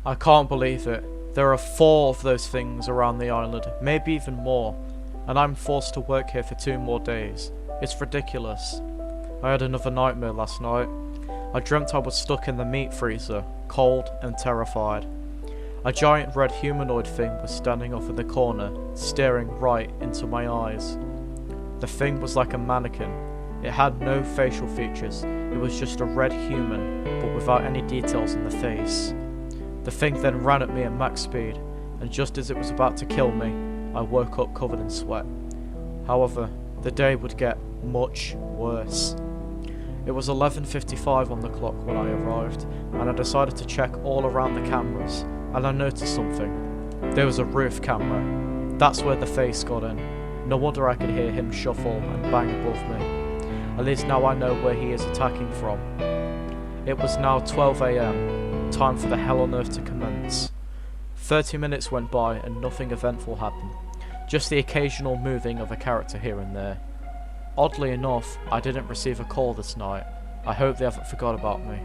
I can't believe it. There are 4 of those things around the island, maybe even more, and I'm forced to work here for 2 more days. It's ridiculous. I had another nightmare last night. I dreamt I was stuck in the meat freezer, cold and terrified. A giant red humanoid thing was standing off in the corner, staring right into my eyes. The thing was like a mannequin. It had no facial features. It was just a red human, but without any details in the face. The thing then ran at me at max speed, and just as it was about to kill me, I woke up covered in sweat. However, the day would get much worse. It was 11:55 on the clock when I arrived, and I decided to check all around the cameras, and I noticed something. There was a roof camera. That's where the face got in. No wonder I could hear him shuffle and bang above me. At least now I know where he is attacking from. It was now 12 AM, time for the hell on earth to commence. 30 minutes went by and nothing eventful happened, just the occasional moving of a character here and there. Oddly enough, I didn't receive a call this night. I hope they haven't forgot about me.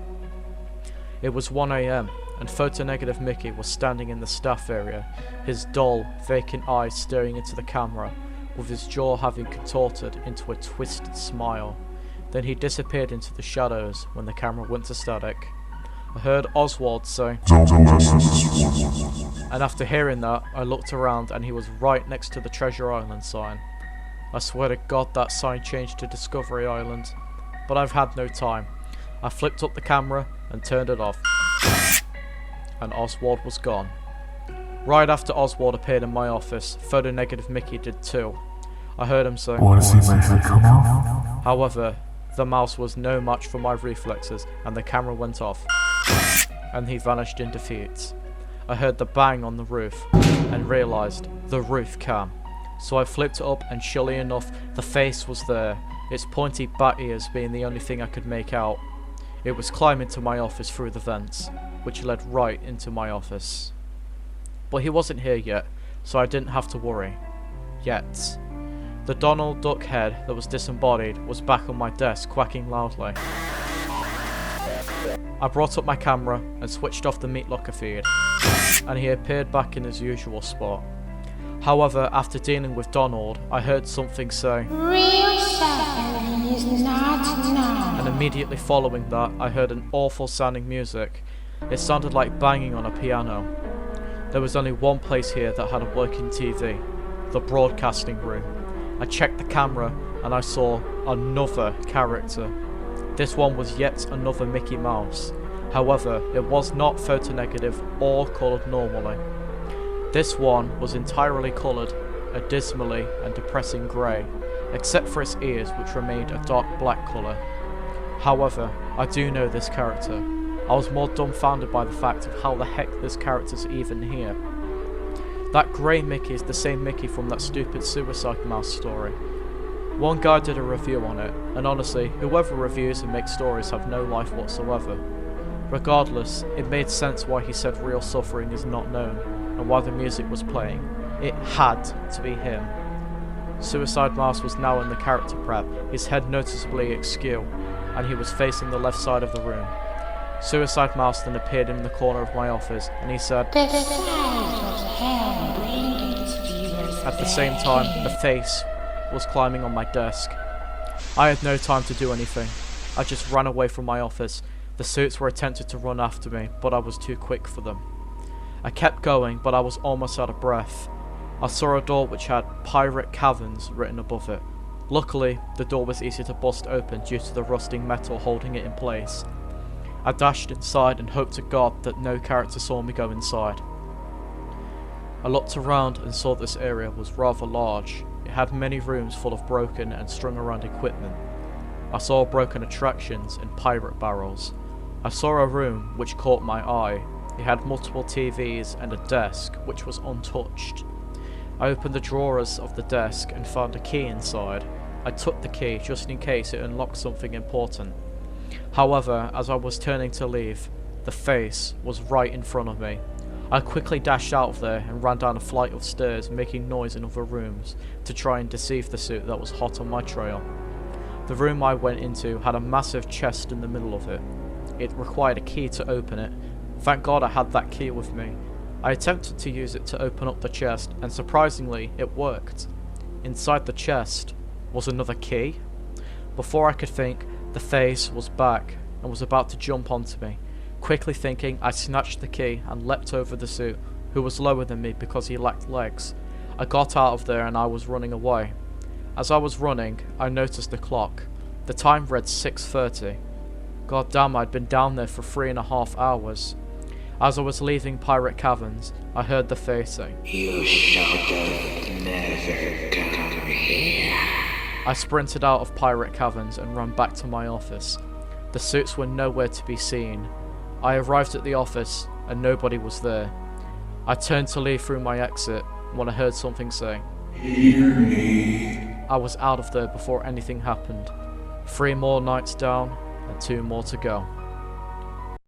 It was 1 AM, and photonegative Mickey was standing in the staff area, his dull, vacant eyes staring into the camera, with his jaw having contorted into a twisted smile. Then he disappeared into the shadows when the camera went to static. I heard Oswald say, and after hearing that, I looked around and he was right next to the Treasure Island sign. I swear to God that sign changed to Discovery Island, but I've had no time. I flipped up the camera and turned it off, and Oswald was gone. Right after Oswald appeared in my office, photonegative Mickey did too. I heard him say, "Wanna see my head come off?" However, the mouse was no match for my reflexes and the camera went off, and he vanished in defeat. I heard the bang on the roof and realised the roof cam. So I flipped it up and surely enough, the face was there, its pointy bat ears being the only thing I could make out. It was climbing to my office through the vents, which led right into my office. But he wasn't here yet, so I didn't have to worry. Yet. The Donald Duck head that was disembodied was back on my desk, quacking loudly. I brought up my camera and switched off the meat locker feed, and he appeared back in his usual spot. However, after dealing with Donald, I heard something say, "Real suffering is not known." And immediately following that, I heard an awful sounding music. It sounded like banging on a piano. There was only one place here that had a working TV, the broadcasting room. I checked the camera and I saw another character. This one was yet another Mickey Mouse. However, it was not photonegative or coloured normally. This one was entirely coloured, a dismally and depressing grey, except for its ears which remained a dark black colour. However, I do know this character. I was more dumbfounded by the fact of how the heck this character's even here. That grey Mickey is the same Mickey from that stupid Suicide Mouse story. One guy did a review on it, and honestly, whoever reviews and makes stories have no life whatsoever. Regardless, it made sense why he said real suffering is not known, and why the music was playing. It had to be him. Suicide Mouse was now in the character prep, his head noticeably askew, and he was facing the left side of the room. Suicide Mouse then appeared in the corner of my office, and he said, The sight of hell bring its viewers. At the same time, the face was climbing on my desk. I had no time to do anything. I just ran away from my office. The suits were attempting to run after me, but I was too quick for them. I kept going, but I was almost out of breath. I saw a door which had Pirate Caverns written above it. Luckily, the door was easy to bust open due to the rusting metal holding it in place. I dashed inside and hoped to God that no character saw me go inside. I looked around and saw this area was rather large. It had many rooms full of broken and strung around equipment. I saw broken attractions and pirate barrels. I saw a room which caught my eye. It had multiple TVs and a desk which was untouched. I opened the drawers of the desk and found a key inside. I took the key just in case it unlocked something important. However, as I was turning to leave, the face was right in front of me. I quickly dashed out of there and ran down a flight of stairs, making noise in other rooms to try and deceive the suit that was hot on my trail. The room I went into had a massive chest in the middle of it. It required a key to open it. Thank God I had that key with me. I attempted to use it to open up the chest, and surprisingly, it worked. Inside the chest was another key. Before I could think, the face was back and was about to jump onto me. Quickly thinking, I snatched the key and leapt over the suit, who was lower than me because he lacked legs. I got out of there and I was running away. As I was running, I noticed the clock. The time read 6:30. God damn, I'd been down there for 3.5 hours. As I was leaving Pirate Caverns, I heard the face say, "You should have never come here." I sprinted out of Pirate Caverns and ran back to my office. The suits were nowhere to be seen. I arrived at the office and nobody was there. I turned to leave through my exit when I heard something say, Hear me. I was out of there before anything happened. 3 more nights down and 2 more to go.